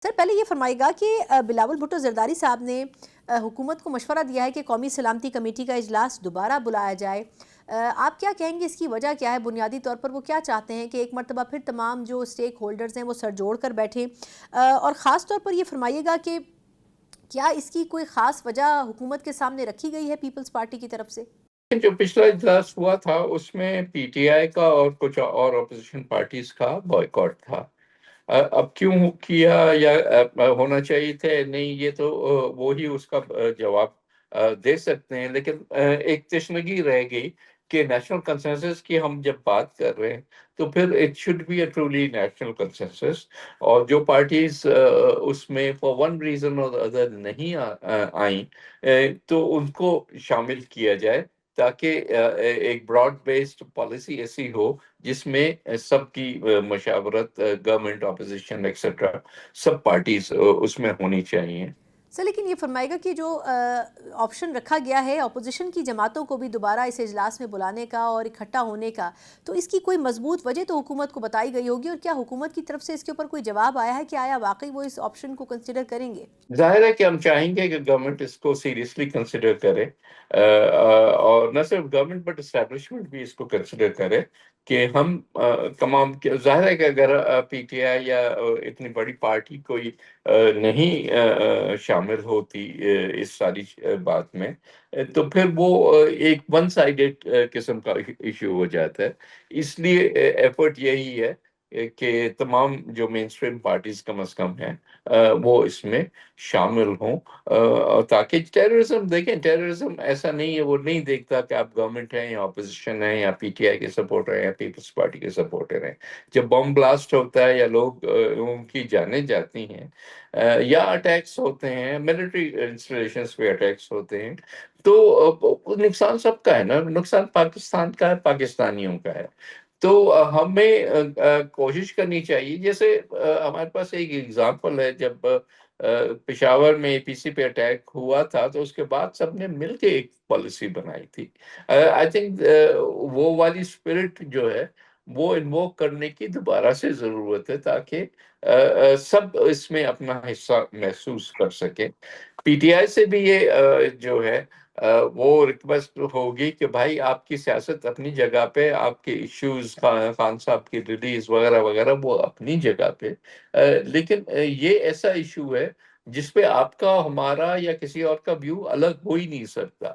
سر پہلے یہ فرمائیے گا کہ بلاول بھٹو زرداری صاحب نے حکومت کو مشورہ دیا ہے کہ قومی سلامتی کمیٹی کا اجلاس دوبارہ بلایا جائے. آپ کیا کہیں گے، اس کی وجہ کیا ہے؟ بنیادی طور پر وہ کیا چاہتے ہیں کہ ایک مرتبہ پھر تمام جو اسٹیک ہولڈرز ہیں وہ سر جوڑ کر بیٹھیں؟ اور خاص طور پر یہ فرمائیے گا کہ کیا اس کی کوئی خاص وجہ حکومت کے سامنے رکھی گئی ہے پیپلز پارٹی کی طرف سے؟ جو پچھلا اجلاس ہوا تھا اس میں پی ٹی آئی کا اور کچھ اور اپوزیشن پارٹیز کا بائیکاٹ تھا. اب کیوں کیا یا ہونا چاہیے تھے نہیں، یہ تو وہی اس کا جواب دے سکتے ہیں. لیکن ایک تشنگی رہ گئی کہ نیشنل کنسنسس کی ہم جب بات کر رہے ہیں تو پھر it should be a truly national consensus. اور جو پارٹیز اس میں for one reason or other نہیں آئیں تو ان کو شامل کیا جائے، تاکہ ایک براڈ بیسڈ پالیسی ایسی ہو جس میں سب کی مشاورت، گورنمنٹ، اپوزیشن ایکسیٹرا، سب پارٹیز اس میں ہونی چاہیے. سر لیکن یہ فرمائے گا کہ جو آپشن رکھا گیا ہے اپوزیشن کی جماعتوں کو بھی دوبارہ اس اجلاس میں بلانے کا اور اکٹھا ہونے کا، تو اس کی کوئی مضبوط وجہ تو حکومت کو بتائی گئی ہوگی، اور کیا حکومت کی طرف سے اس کے اوپر کوئی جواب آیا ہے کہ آیا واقعی وہ اس آپشن کو کنسیڈر کریں گے؟ ظاہر ہے کہ ہم چاہیں گے کہ گورنمنٹ اس کو سیریسلی کنسیڈر کرے، اور نہ صرف گورنمنٹ بٹ اسٹیبلشمنٹ بھی اس کو کنسیڈر کرے کہ ہم تمام. ظاہر ہے کہ اگر پی ٹی آئی یا اتنی بڑی پارٹی کوئی نہیں شامل ہوتی اس ساری بات میں، تو پھر وہ ایک ون سائیڈڈ قسم کا ایشو ہو جاتا ہے. اس لیے ایفرٹ یہی ہے کہ تمام جو مین اسٹریم پارٹیز کم از کم ہیں وہ اس میں شامل ہوں، تاکہ ٹیررزم، دیکھیں ٹیررزم ایسا نہیں ہے، وہ نہیں دیکھتا کہ آپ گورنمنٹ ہیں یا اپوزیشن ہیں یا پی ٹی آئی کے سپورٹر ہیں یا پیپلز پارٹی کے سپورٹر ہیں. جب بم بلاسٹ ہوتا ہے یا لوگوں کی جانیں جاتی ہیں یا اٹیکس ہوتے ہیں، ملٹری انسٹالیشنز پہ اٹیکس ہوتے ہیں، تو نقصان سب کا ہے نا. نقصان پاکستان کا ہے، پاکستانیوں کا ہے. تو ہمیں کوشش کرنی چاہیے. جیسے ہمارے پاس ایک ایگزامپل ہے، جب پشاور میں اے پی سی پہ اٹیک ہوا تھا تو اس کے بعد سب نے مل کے ایک پالیسی بنائی تھی. آئی تھنک وہ والی اسپرٹ جو ہے وہ انووک کرنے کی دوبارہ سے ضرورت ہے، تاکہ سب اس میں اپنا حصہ محسوس کر سکیں. پی ٹی آئی سے بھی یہ جو ہے وہ ریکویسٹ ہوگی کہ بھائی آپ کی سیاست اپنی جگہ پہ، آپ کے ایشوز، خان صاحب کی ریلیز وغیرہ وغیرہ وہ اپنی جگہ پہ، لیکن یہ ایسا ایشو ہے جس پہ آپ کا، ہمارا یا کسی اور کا ویو الگ ہو ہی نہیں سکتا.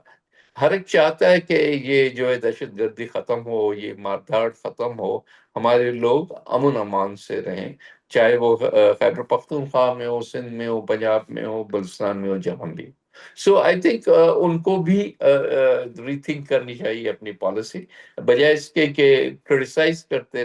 ہر ایک چاہتا ہے کہ یہ جو ہے دہشت گردی ختم ہو، یہ مارداڑ ختم ہو، ہمارے لوگ امن امان سے رہیں، چاہے وہ خیبر پختونخوا میں ہو، سندھ میں ہو، پنجاب میں ہو، بلوچستان میں ہو، جہاں بھی. سو آئی تھنک ان کو بھی ری تھنک کرنی چاہیے اپنی پالیسی، بجائے اس کے کہ کرٹیسائز کرتے رہے.